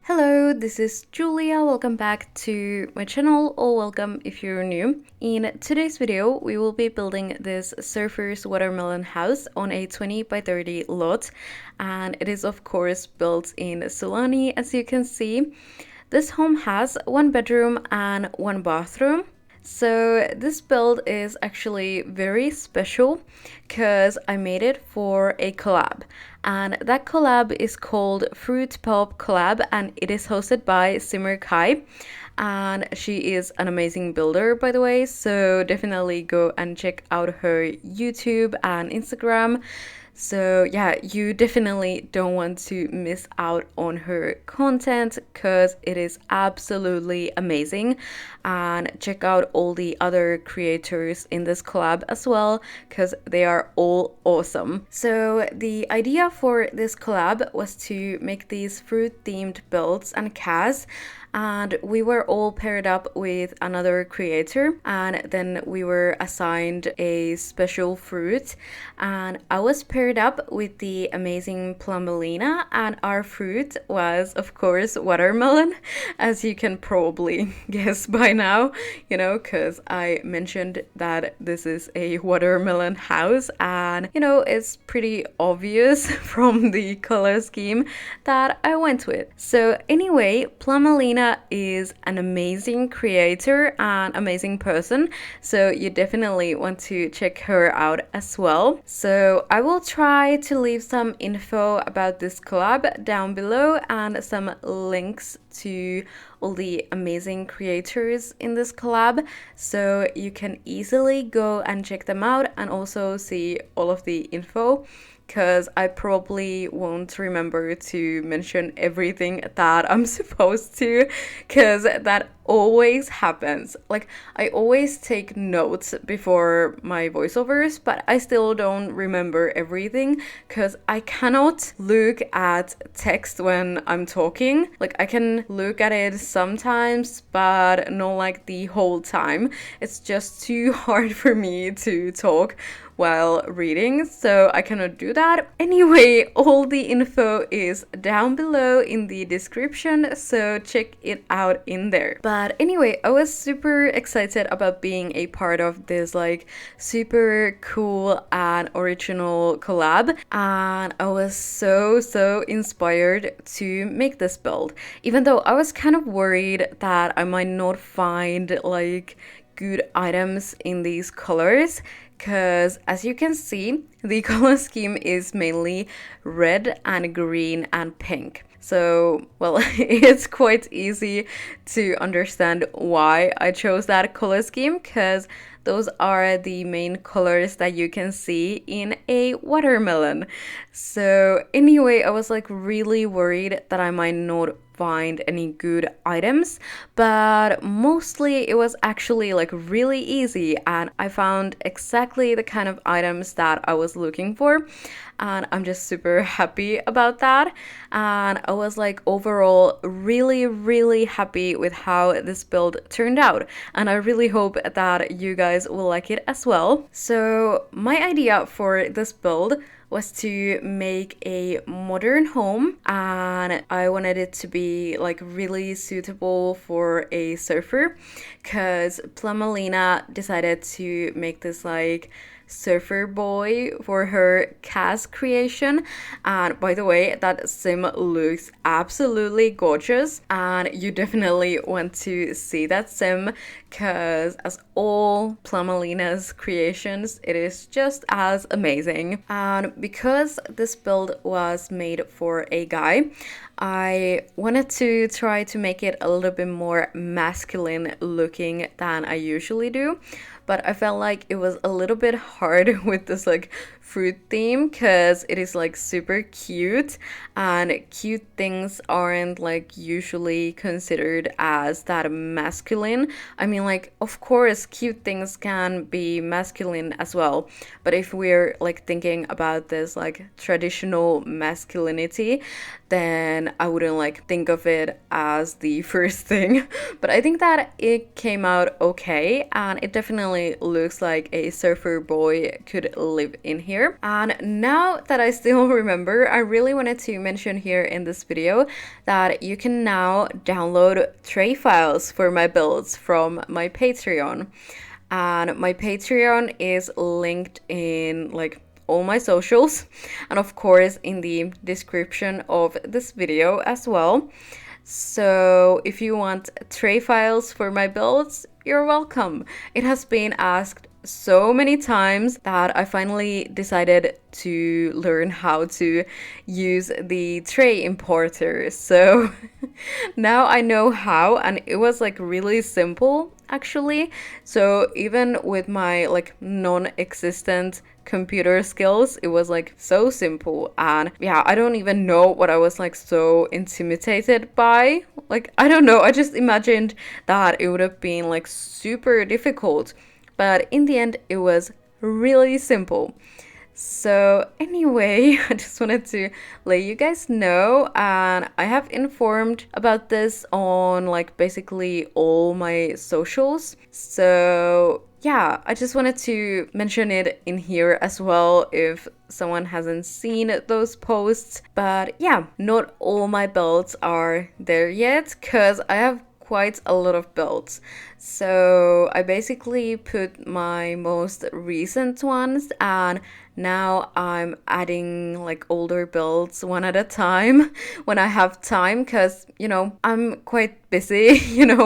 Hello, this is Julia. Welcome back to my channel, or welcome if you're new. In today's video, we will be building this Surfer's watermelon house on a 20 by 30 lot, and it is of course built in Sulani, as you can see. This home has one bedroom and one bathroom. So this build is actually very special because I made it for a collab, and that collab is called Fruitpop Collab, and it is hosted by Simmerkhai, and she is an amazing builder, by the way, so definitely go and check out her YouTube and Instagram. So yeah, you definitely don't want to miss out on her content because it is absolutely amazing. And check out all the other creators in this collab as well because they are all awesome. So the idea for this collab was to make these fruit themed builds and casts, and we were all paired up with another creator, and then we were assigned a special fruit, and I was paired up with the amazing Plumbaleena, and our fruit was of course watermelon, as you can probably guess by now, because I mentioned that this is a watermelon house, and it's pretty obvious from the color scheme that I went with. So anyway, Plumbaleena is an amazing creator and amazing person, so you definitely want to check her out as well. So I will try to leave some info about this collab down below and some links to all the amazing creators in this collab, so you can easily go and check them out and also see all of the info, because I probably won't remember to mention everything that I'm supposed to, because that always happens. Like, I always take notes before my voiceovers, but I still don't remember everything because I cannot look at text when I'm talking. Like, I can look at it sometimes, but not like the whole time. It's just too hard for me to talk while reading, so I cannot do that. Anyway, all the info is down below in the description, so check it out in there. But anyway, I was super excited about being a part of this like super cool and original collab, and I was so inspired to make this build, even though I was kind of worried that I might not find like good items in these colors, because as you can see, the color scheme is mainly red and green and pink. So, well, it's quite easy to understand why I chose that color scheme, because those are the main colors that you can see in a watermelon. So anyway, I was like really worried that I might not find any good items, but mostly it was actually like really easy, and I found exactly the kind of items that I was looking for, and I'm just super happy about that. And I was like overall really happy with how this build turned out, and I really hope that you guys will like it as well. So my idea for this build was to make a modern home, and I wanted it to be like really suitable for a surfer, because Plumbaleena decided to make this like surfer boy for her cast creation. And by the way, that sim looks absolutely gorgeous, and you definitely want to see that sim, because as all Plumbalena's creations, it is just as amazing. And because this build was made for a guy, I wanted to try to make it a little bit more masculine looking than I usually do, but I felt like it was a little bit hard with this like fruit theme, because it is like super cute, and cute things aren't like usually considered as that masculine. I mean, like, of course cute things can be masculine as well, but if we're like thinking about this like traditional masculinity, then I wouldn't like think of it as the first thing. But I think that it came out okay, and it definitely looks like a surfer boy could live in here. here. And now that I still remember, I really wanted to mention here in this video that you can now download tray files for my builds from my Patreon. And my Patreon is linked in like all my socials, and of course in the description of this video as well. So if you want tray files for my builds, you're welcome. It has been asked so many times that I finally decided to learn how to use the tray importer. So now I know how, and it was like really simple actually. So even with my like non-existent computer skills, it was like so simple. And yeah, I don't even know what I was like so intimidated by. Like, I don't know, I just imagined that it would have been like super difficult, but in the end it was really simple. So anyway, I just wanted to let you guys know, and I have informed about this on like basically all my socials. So yeah, I just wanted to mention it in here as well if someone hasn't seen those posts. But yeah, not all my builds are there yet because I have quite a lot of builds. So I basically put my most recent ones, and now I'm adding like older builds one at a time when I have time, because you know I'm quite busy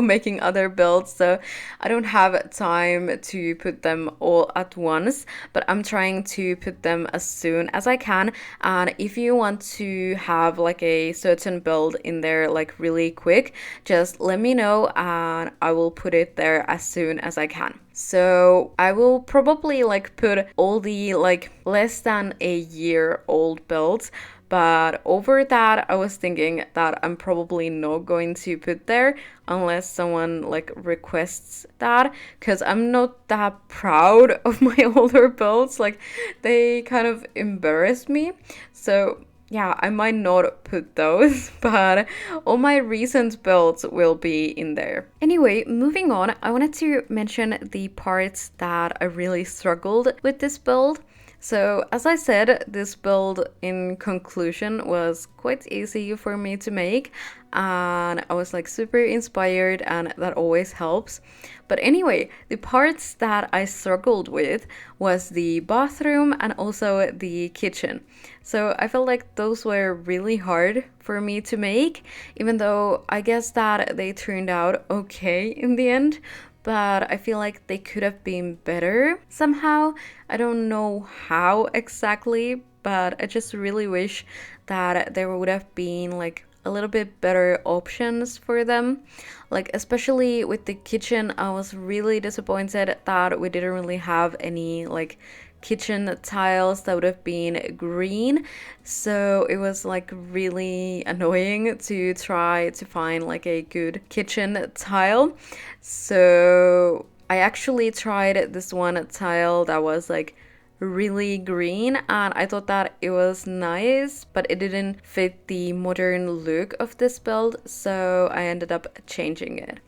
making other builds, so I don't have time to put them all at once, but I'm trying to put them as soon as I can. And if you want to have like a certain build in there like really quick, just let me know and I will put it there as soon as I can. So I will probably like put all the like less than a year old builds, but over that I was thinking that I'm probably not going to put there unless someone like requests that, because I'm not that proud of my older builds. Like, they kind of embarrass me. So yeah, I might not put those, but all my recent builds will be in there. Anyway, moving on, I wanted to mention the parts that I really struggled with this build. So as I said, this build in conclusion was quite easy for me to make, and I was like super inspired, and that always helps. But anyway, the parts that I struggled with was the bathroom and also the kitchen. So I felt like those were really hard for me to make, even though I guess that they turned out okay in the end. But I feel like they could have been better somehow. I don't know how exactly, but I just really wish that there would have been like a little bit better options for them. Like, especially with the kitchen, I was really disappointed that we didn't really have any like kitchen tiles that would have been green. So it was like really annoying to try to find like a good kitchen tile. So I actually tried this one tile that was like really green, and I thought that it was nice, but it didn't fit the modern look of this build, so I ended up changing it.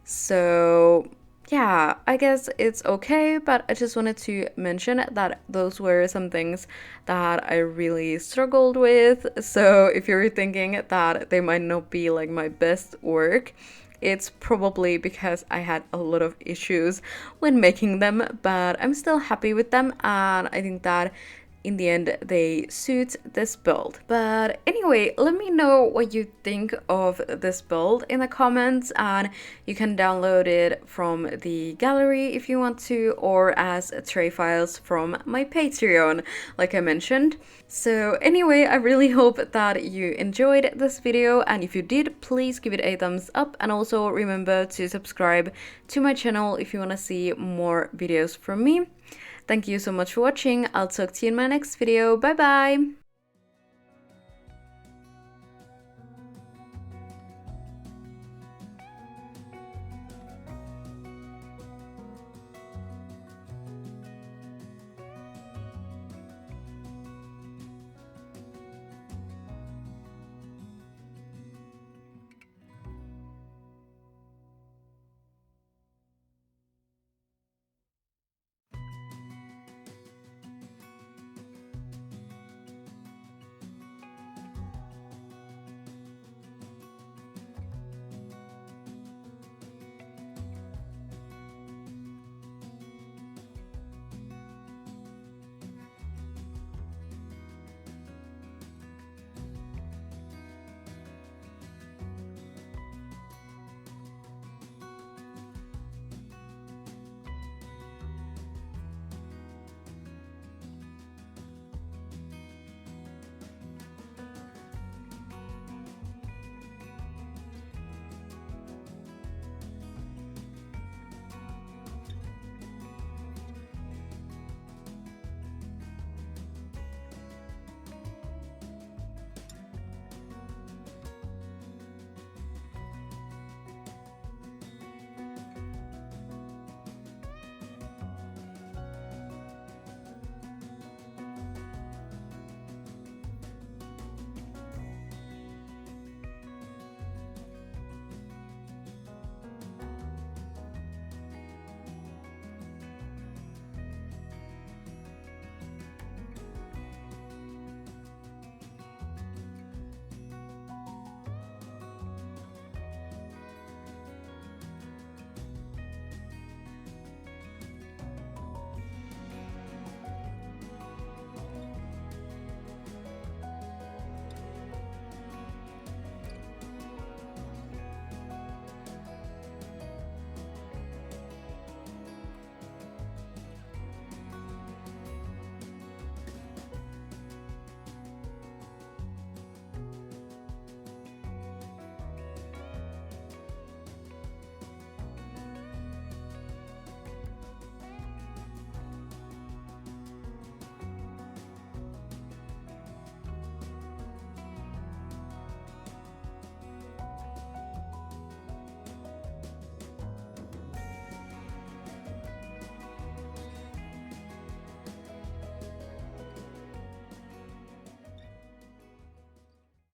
So yeah, I guess it's okay, but I just wanted to mention that those were some things that I really struggled with. So if you're thinking that they might not be like my best work, it's probably because I had a lot of issues when making them, but I'm still happy with them, and I think that in the end they suit this build. But anyway, let me know what you think of this build in the comments, and you can download it from the gallery if you want to, or as tray files from my Patreon, like I mentioned. So anyway, I really hope that you enjoyed this video, and if you did, please give it a thumbs up, and also remember to subscribe to my channel if you want to see more videos from me. Thank you so much for watching. I'll talk to you in my next video. Bye bye!